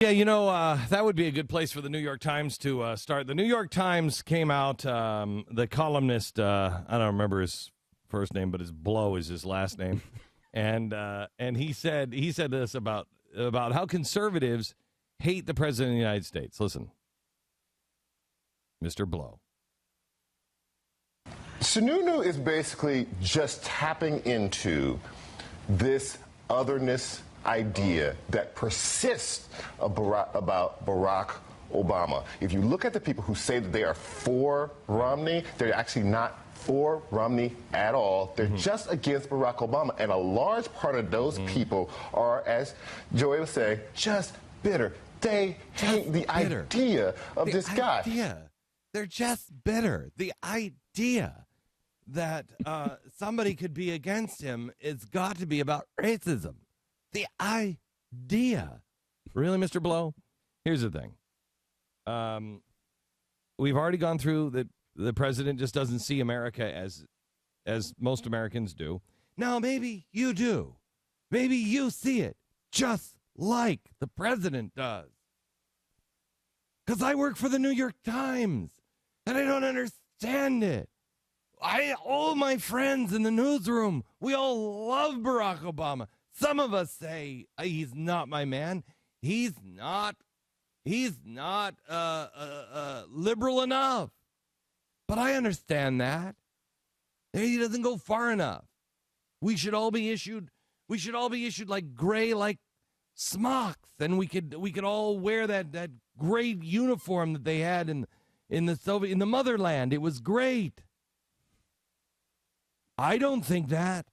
Yeah, that would be a good place for the New York Times to start. The New York Times came out, the columnist, I don't remember his first name, but his Blow is his last name. And he said this about how conservatives hate the president of the United States. Listen, Mr. Blow. Sununu is basically just tapping into this otherness idea that persists about Barack Obama. If you look at the people who say that they are for Romney, they're actually not for Romney at all. They're just against Barack Obama. And a large part of those people are, as Joey was saying, just bitter. They hate the idea of this guy. They're just bitter. The idea that somebody could be against him, it's got to be about racism. The idea. Really, Mr. Blow? Here's the thing. We've already gone through that the president just doesn't see America as most Americans do. Now, maybe you do. Maybe you see it just like the president does. Because I work for the New York Times, and I don't understand it. All my friends in the newsroom, we all love Barack Obama. Some of us say he's not my man. He's not liberal enough. But I understand that. He doesn't go far enough. We should all be issued like gray, like smocks, and we could all wear that great uniform that they had in the motherland. It was great. I don't think that.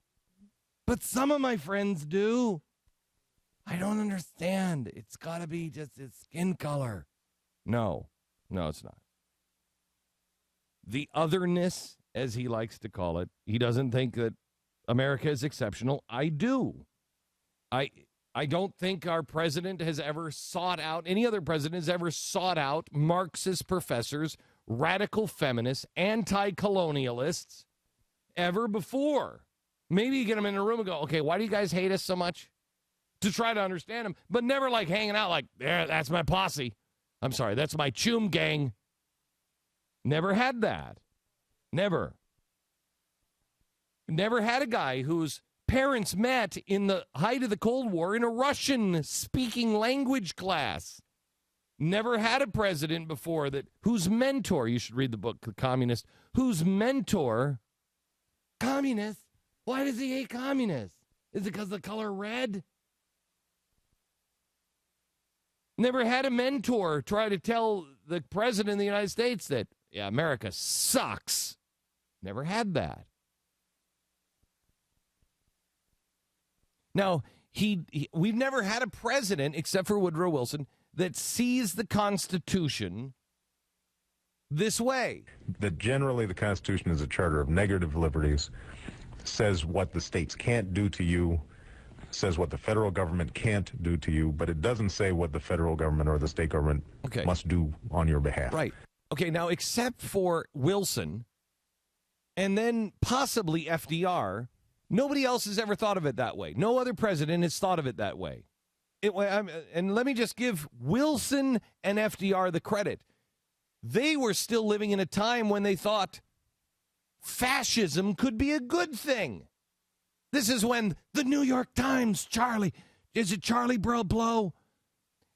But some of my friends do. I don't understand. It's got to be just his skin color. No, it's not. The otherness, as he likes to call it, he doesn't think that America is exceptional. I do. I don't think our president has ever sought out, any other president has ever sought out Marxist professors, radical feminists, anti-colonialists ever before. Maybe you get them in a room and go, okay, why do you guys hate us so much? To try to understand them, but never like hanging out like, there, that's my posse. I'm sorry, that's my chum gang. Never had that. Never. Never had a guy whose parents met in the height of the Cold War in a Russian-speaking language class. Never had a president before whose mentor, you should read the book, The Communist, whose mentor, communist, why does he hate communists? Is it because of the color red? Never had a mentor try to tell the president of the United States that, yeah, America sucks. Never had that. Now, we've never had a president, except for Woodrow Wilson, that sees the Constitution this way. That generally the Constitution is a charter of negative liberties, says what the states can't do to you, says what the federal government can't do to you, but it doesn't say what the federal government or the state government must do on your behalf. Right. Okay, now, except for Wilson and then possibly FDR, nobody else has ever thought of it that way. No other president has thought of it that way. And let me just give Wilson and FDR the credit. They were still living in a time when they thought fascism could be a good thing. This is when the New York Times, Charlie Blow?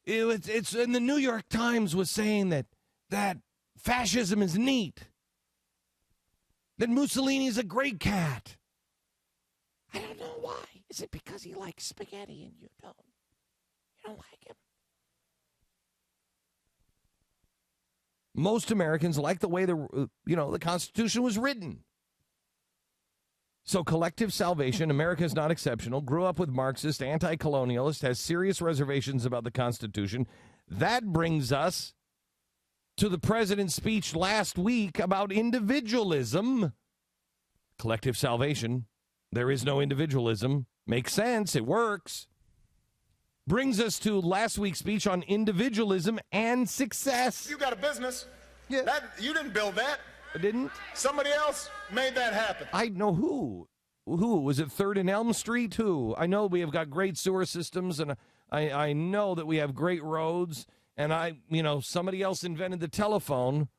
It's and the New York Times was saying that fascism is neat. That Mussolini is a great cat. I don't know why. Is it because he likes spaghetti and you don't? You don't like him? Most Americans like the way the Constitution was written. So collective salvation, America is not exceptional, grew up with Marxist, anti-colonialist, has serious reservations about the Constitution. That brings us to the president's speech last week about individualism. Collective salvation, there is no individualism. Makes sense, it works. Brings us to last week's speech on individualism and success. You got a business. Yeah. You didn't build that. I didn't? Somebody else made that happen. I know who. Who? Was it 3rd and Elm Street? Who? I know we have got great sewer systems and I know that we have great roads, and somebody else invented the telephone,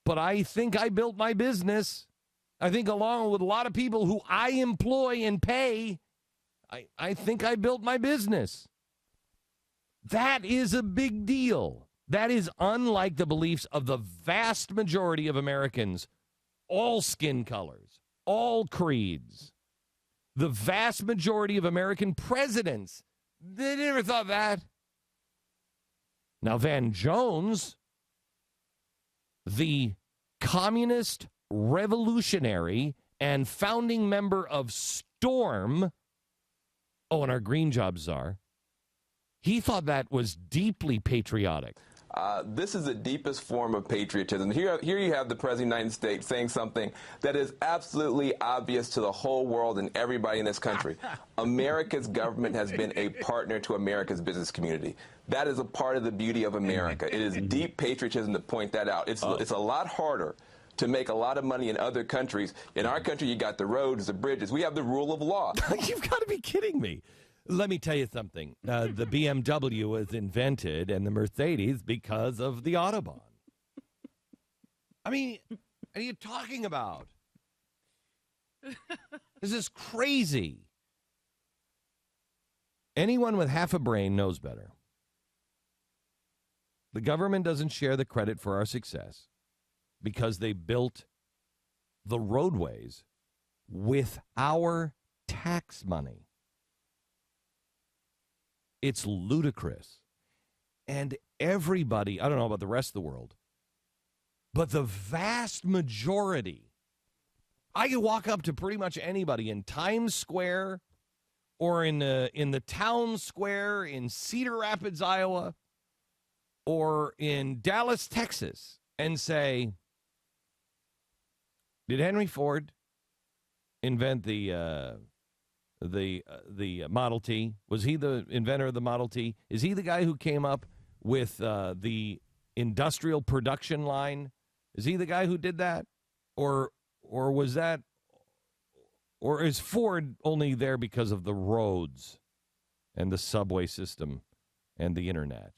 but I think I built my business. I think along with a lot of people who I employ and pay, I think I built my business. That is a big deal. That is unlike the beliefs of the vast majority of Americans, all skin colors, all creeds. The vast majority of American presidents, they never thought that. Now, Van Jones, the communist revolutionary and founding member of STORM, and our green job czar, he thought that was deeply patriotic. This is the deepest form of patriotism. Here you have the President of the United States saying something that is absolutely obvious to the whole world and everybody in this country. America's government has been a partner to America's business community. That is a part of the beauty of America. It is deep patriotism to point that out. It's a lot harder to make a lot of money in other countries. In our country, you got the roads, the bridges. We have the rule of law. You've got to be kidding me. Let me tell you something. The BMW was invented and the Mercedes because of the Autobahn. I mean, what are you talking about? This is crazy. Anyone with half a brain knows better. The government doesn't share the credit for our success because they built the roadways with our tax money. It's ludicrous. And everybody, I don't know about the rest of the world, but the vast majority, I can walk up to pretty much anybody in Times Square or in the town square in Cedar Rapids, Iowa, or in Dallas, Texas, and say, did Henry Ford invent the Model T? Was he the inventor of the Model T? Is he the guy who came up with the industrial production line? Is he the guy who did that? Or was that, or is Ford only there because of the roads and the subway system and the internet?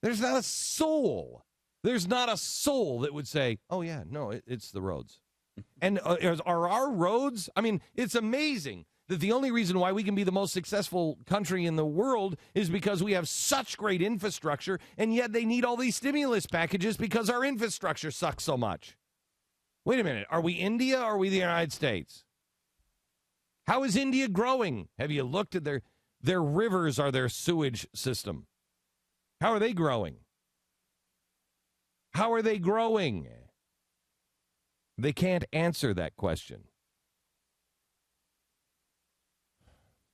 There's not a soul. There's not a soul that would say, oh, yeah, no, it's the roads. And are our roads? I mean, it's amazing that the only reason why we can be the most successful country in the world is because we have such great infrastructure, and yet they need all these stimulus packages because our infrastructure sucks so much. Wait a minute. Are we India or are we the United States? How is India growing? Have you looked at their rivers or their sewage system? How are they growing? How are they growing? They can't answer that question.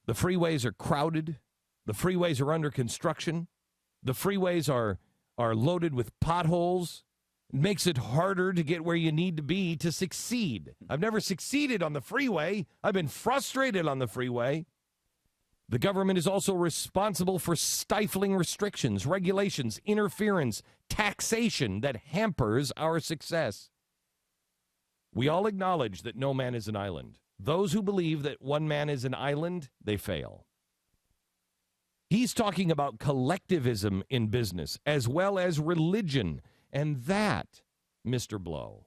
The freeways are crowded. The freeways are under construction. The freeways are loaded with potholes. It makes it harder to get where you need to be to succeed. I've never succeeded on the freeway. I've been frustrated on the freeway. The government is also responsible for stifling restrictions, regulations, interference, taxation that hampers our success. We all acknowledge that no man is an island. Those who believe that one man is an island, they fail. He's talking about collectivism in business as well as religion. And that, Mr. Blow,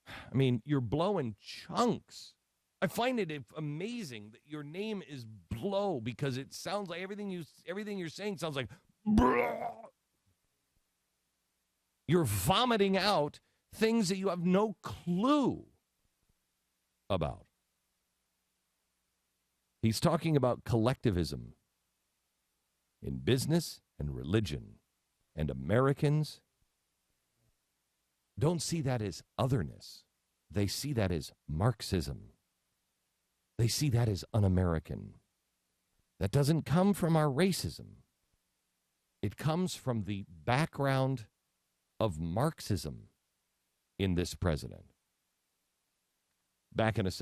I mean, you're blowing chunks. I find it amazing that your name is Blow because it sounds like everything you're saying sounds like you're vomiting out things that you have no clue about. He's talking about collectivism in business and religion, and Americans don't see that as otherness. They see that as Marxism. They see that as un-American. That doesn't come from our racism. It comes from the background of Marxism in this president. Back in a second.